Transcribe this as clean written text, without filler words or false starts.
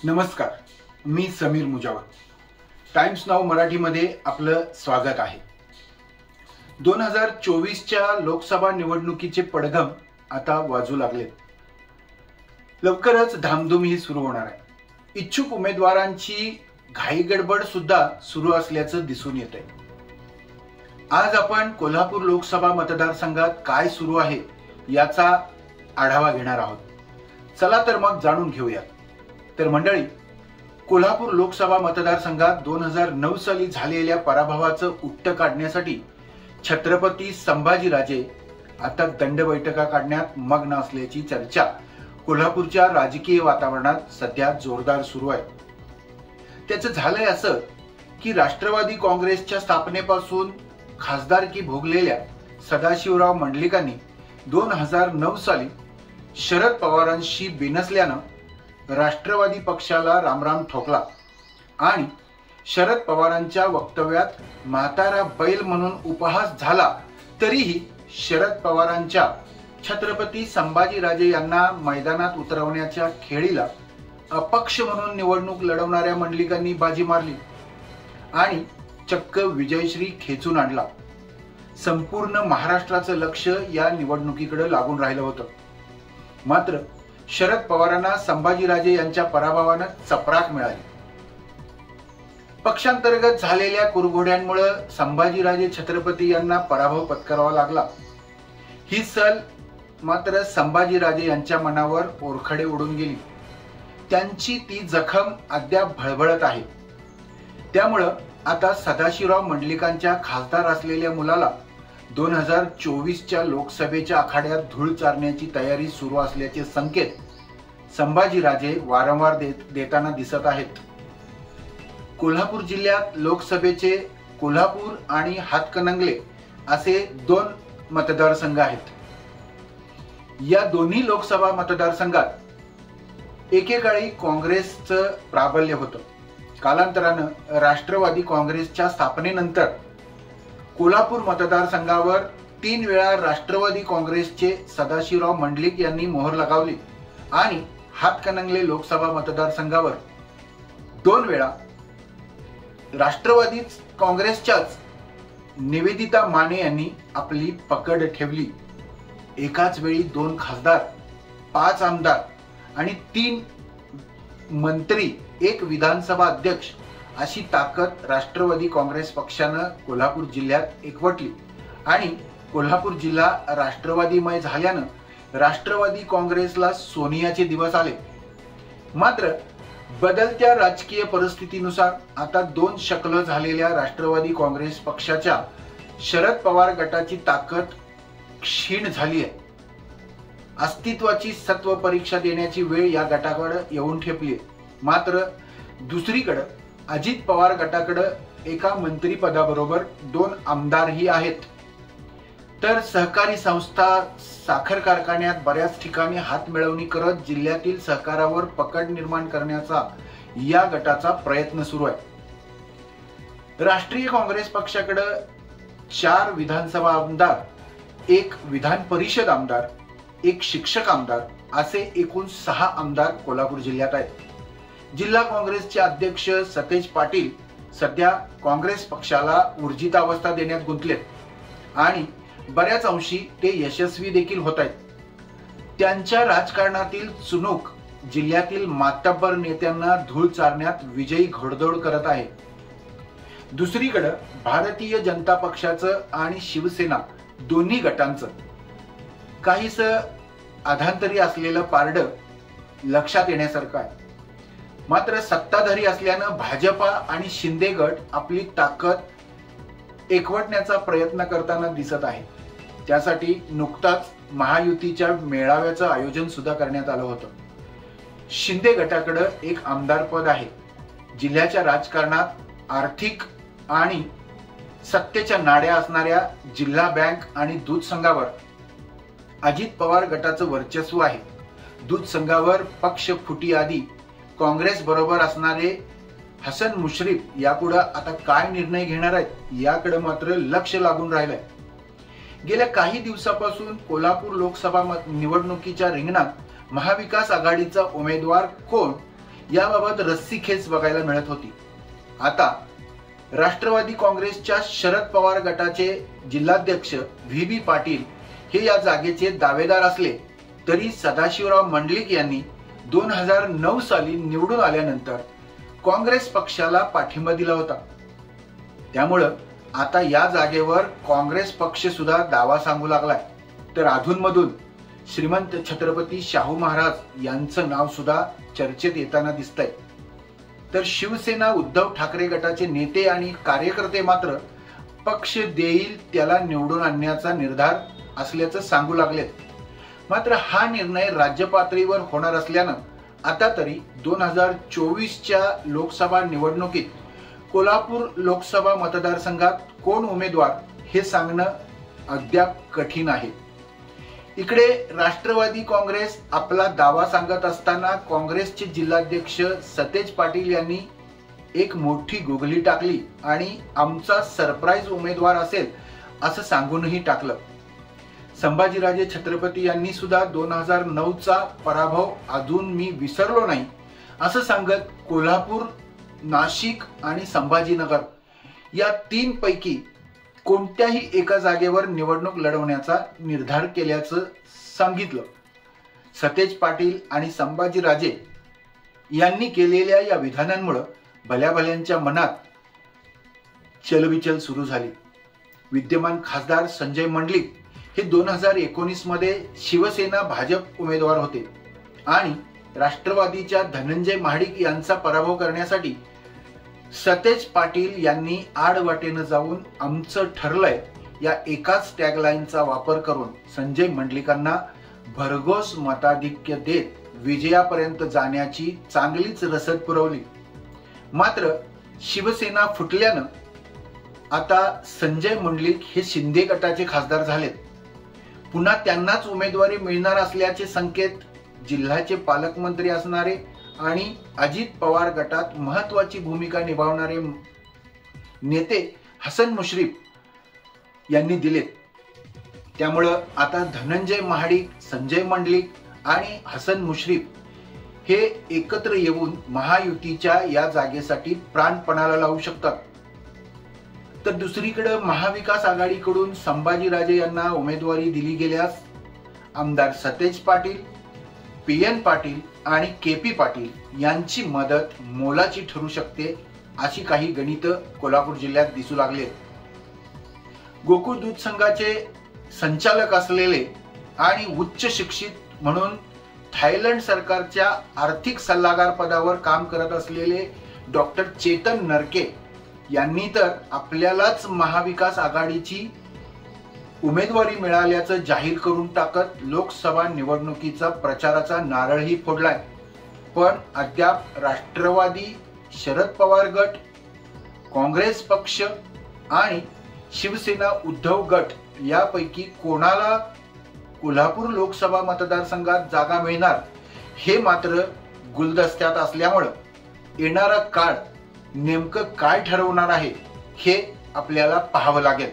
नमस्कार, मी Sameer Mujawar. Times now मराठीमध्ये आपलं स्वागत आहे. 2024च्या लोकसभा निवडणुकीचे पडघम आता वाजू लागले. लवकरच धामधूम ही सुरू होणार आहे. इच्छुक उमेदवारांची घाई गडबड सुद्धा सुरू असल्याचं दिसून येत आहे. आज आपण कोल्हापूर लोकसभा मतदारसंघात काय सुरू आहे याचा आढावा घेणार आहोत. चला तर मग जाणून घेऊया. तर मंडळी, कोल्हापूर लोकसभा मतदारसंघात 2009 साली झालेल्या पराभवाचं उट्ट काढण्यासाठी छत्रपती संभाजीराजे आता दंड बैठका काढण्यात मग्न असल्याची चर्चा कोल्हापूरच्या राजकीय वातावरणात सध्या जोरदार सुरू आहे. त्याचं झालंय असं की राष्ट्रवादी काँग्रेसच्या स्थापनेपासून खासदारकी भोगलेल्या सदाशिवराव मंडलिकांनी 2009 साली शरद पवारांशी बिनसल्यानं राष्ट्रवादी पक्षाला रामराम ठोकला आणि शरद पवारांच्या वक्तव्यात म्हातारा बैल म्हणून उपहास झाला. तरीही शरद पवारांच्या छत्रपती संभाजीराजे यांना मैदानात उतरवण्याच्या खेळीला अपक्ष म्हणून निवडणूक लढवणाऱ्या मंडलिकांनी बाजी मारली आणि चक्क विजयश्री खेचून आणला. संपूर्ण महाराष्ट्राचं लक्ष या निवडणुकीकडे लागून राहिलं होतं. मात्र शरद पवारांना संभाजीराजे यांच्या पराभवानं चपराक मिळाली. पक्षांतर्गत झालेल्या कुरघोड्यांमुळे संभाजीराजे छत्रपती यांना पराभव पत्करावा लागला. ही सल मात्र संभाजीराजे यांच्या मनावर ओरखडे उडून गेली. त्यांची ती जखम अद्याप भळभळत आहे. त्यामुळं आता सदाशिवराव मंडलिकांच्या खासदार असलेल्या मुलाला 2024च्या लोकसभेच्या आखाड्यात धूळ चारण्याची तयारी सुरू असल्याचे संकेत संभाजीराजे वारंवार देताना दिसत आहेत. कोल्हापूर जिल्ह्यात लोकसभेचे कोल्हापूर आणि हातकणंगले असे 2 मतदारसंघ आहेत. या दोन्ही लोकसभा मतदारसंघात एकेकाळी काँग्रेसचं प्राबल्य होतं. कालांतरानं राष्ट्रवादी काँग्रेसच्या स्थापनेनंतर कोल्हापूर मतदारसंघावर 3 वेळा राष्ट्रवादी काँग्रेसचे सदाशिवराव मंडलिक यांनी मोहर लगावली आणि हातकणंगले लोकसभा मतदारसंघावर 2 वेळा राष्ट्रवादी काँग्रेसच्याच निवेदिता माने यांनी आपली पकड ठेवली. एकाच वेळी 2 खासदार, 5 आमदार आणि 3 मंत्री, 1 विधानसभा अध्यक्ष अशी ताकद राष्ट्रवादी काँग्रेस पक्षानं कोल्हापूर जिल्ह्यात एकवटली आणि कोल्हापूर जिल्हा राष्ट्रवादीमय झाल्यानं राष्ट्रवादी काँग्रेसला सोनियाचे दिवस आले. मात्र बदलत्या राजकीय परिस्थितीनुसार आता 2 शकलं झालेल्या राष्ट्रवादी काँग्रेस पक्षाच्या शरद पवार गटाची ताकद क्षीण झाली आहे. अस्तित्वाची सत्व परीक्षा देण्याची वेळ या गटाकडे येऊन ठेपली. मात्र दुसरीकडे अजित पवार गटाकडे एका मंत्रीपदाबरोबर 2 आमदारही आहेत. तर सहकारी संस्था, साखर कारखान्यात बऱ्याच ठिकाणी हातमिळवणी करत जिल्ह्यातील सहकारावर पकड निर्माण करण्याचा या गटाचा प्रयत्न सुरू आहे. राष्ट्रीय काँग्रेस पक्षाकडे 4 विधानसभा आमदार, 1 विधान परिषद आमदार, 1 शिक्षक आमदार असे एकूण 6 आमदार कोल्हापूर जिल्ह्यात आहेत. जिल्हा काँग्रेसचे अध्यक्ष सतेज पाटील सध्या काँग्रेस पक्षाला ऊर्जितावस्था देण्यात गुंतलेत आणि बऱ्याच अंशी ते यशस्वी देखील होत आहेत. त्यांच्या राजकारणातील चुणूक जिल्ह्यातील मातब्बर नेत्यांना धूळ चारण्यात विजयी घोडदौड करत आहे. दुसरीकडे भारतीय जनता पक्षाचं आणि शिवसेना दोन्ही गटांचं काहीसं अधांतरी असलेलं पारडं लक्षात येण्यासारखं आहे. मात्र सत्ताधारी असल्यानं भाजपा आणि शिंदे गट आपली ताकद एकवटण्याचा प्रयत्न करताना दिसत आहे. त्यासाठी नुकताच महायुतीच्या मेळाव्याचं आयोजन सुद्धा करण्यात आलं होतं. शिंदे गटाकडे 1 आमदार पद आहे. जिल्ह्याच्या राजकारणात आर्थिक आणि सत्तेच्या नाड्या असणाऱ्या जिल्हा बँक आणि दूध संघावर अजित पवार गटाचं वर्चस्व आहे. दूध संघावर पक्ष फुटी आधी काँग्रेस बरोबर असणारे हसन मुश्रीफ यापुढे आता काय निर्णय घेणार आहेत याकडे मात्र लक्ष लागून राहिलंय. गेल्या काही दिवसापासून कोल्हापूर लोकसभा निवडणुकीच्या रिंगणात महाविकास आघाडीचा उमेदवार कोण याबाबत रस्सीखेच बघायला मिळत होती. आता राष्ट्रवादी काँग्रेसच्या शरद पवार गटाचे जिल्हाध्यक्ष व्ही पाटील हे या जागेचे दावेदार असले तरी सदाशिवराव मंडलिक यांनी 2009 साली निवडून आल्यानंतर काँग्रेस पक्षाला पाठिंबा दिला होता. त्यामुळं आता या जागेवर काँग्रेस पक्ष सुद्धा दावा सांगू लागलाय. तर अधूनमधून श्रीमंत छत्रपती शाहू महाराज यांचं नाव सुद्धा चर्चेत येताना दिसतंय. तर शिवसेना उद्धव ठाकरे गटाचे नेते आणि कार्यकर्ते मात्र पक्ष देईल त्याला निवडून आणण्याचा निर्धार असल्याचं सांगू लागलेत. मात्र हा निर्णय राज्य पातळीवर होणार असल्यानं आता तरी 2024च्या लोकसभा निवडणुकीत कोल्हापूर लोकसभा मतदारसंघात कोण उमेदवार हे सांगणं अद्याप कठीण आहे. इकडे राष्ट्रवादी काँग्रेस आपला दावा सांगत असताना काँग्रेसचे जिल्हाध्यक्ष सतेज पाटील यांनी एक मोठी गुगली टाकली आणि आमचा सरप्राईज उमेदवार असेल असं सांगूनही टाकलं. संभाजीराजे छत्रपती यांनी सुद्धा 2009चा पराभव अजून मी विसरलो नाही असं सांगत कोल्हापूर, नाशिक आणि संभाजीनगर या 3 पैकी कोणत्याही एका जागेवर निवडणूक लढवण्याचा निर्धार केल्याचं सांगितलं. सतेज पाटील आणि संभाजीराजे यांनी केलेल्या या विधानांमुळे भल्याभल्यांच्या मनात चलबिचल सुरू झाली. विद्यमान खासदार संजय मंडलिक हे 2019 मध्ये शिवसेना भाजप उमेदवार होते आणि राष्ट्रवादीच्या धनंजय महाडिक यांचा पराभव करण्यासाठी सतेज पाटील यांनी आडवाटेनं जाऊन आमचं ठरलंय या एकाच टॅगलाईनचा वापर करून संजय मंडलिकांना भरघोस मताधिक्य देत विजयापर्यंत जाण्याची चांगलीच रसद पुरवली. मात्र शिवसेना फुटल्यानं आता संजय मंडलिक हे शिंदे गटाचे खासदार झालेत. पुन्हा त्यांनाच उमेदवारी मिळणार असल्याचे संकेत जिल्ह्याचे पालकमंत्री असणारे आणि अजित पवार गटात महत्वाची भूमिका निभावणारे नेते हसन मुश्रीफ यांनी दिलेत. त्यामुळं आता धनंजय महाडिक, संजय मंडलिक आणि हसन मुश्रीफ हे एकत्र येऊन महायुतीच्या या जागेसाठी प्राणपणाला लावू शकतात. तर दुसरीकडे महाविकास आघाडीकडून संभाजीराजे यांना उमेदवारी दिली गेल्यास आमदार सतेज पाटील, PN पाटील आणि KP पाटील यांची मदत मोलाची ठरू शकते अशी काही गणित कोल्हापूर जिल्ह्यात दिसू लागले. गोकुळ दूध संघाचे संचालक असलेले आणि उच्च शिक्षित म्हणून थायलंड सरकारच्या आर्थिक सल्लागार पदावर काम करत असलेले डॉक्टर चेतन नरके यांनी तर आपल्यालाच महाविकास आघाडीची उमेदवारी मिळाल्याचं जाहीर करून टाकत लोकसभा निवडणुकीचा प्रचाराचा नारळही फोडलाय. पण अद्याप राष्ट्रवादी, शरद पवार गट, काँग्रेस पक्ष आणि शिवसेना उद्धव गट यापैकी कोणाला कोल्हापूर लोकसभा मतदारसंघात जागा मिळणार हे मात्र गुलदस्त्यात असल्यामुळं येणारा काळ नेमकं काय ठरवणार आहे हे आपल्याला पाहावं लागेल.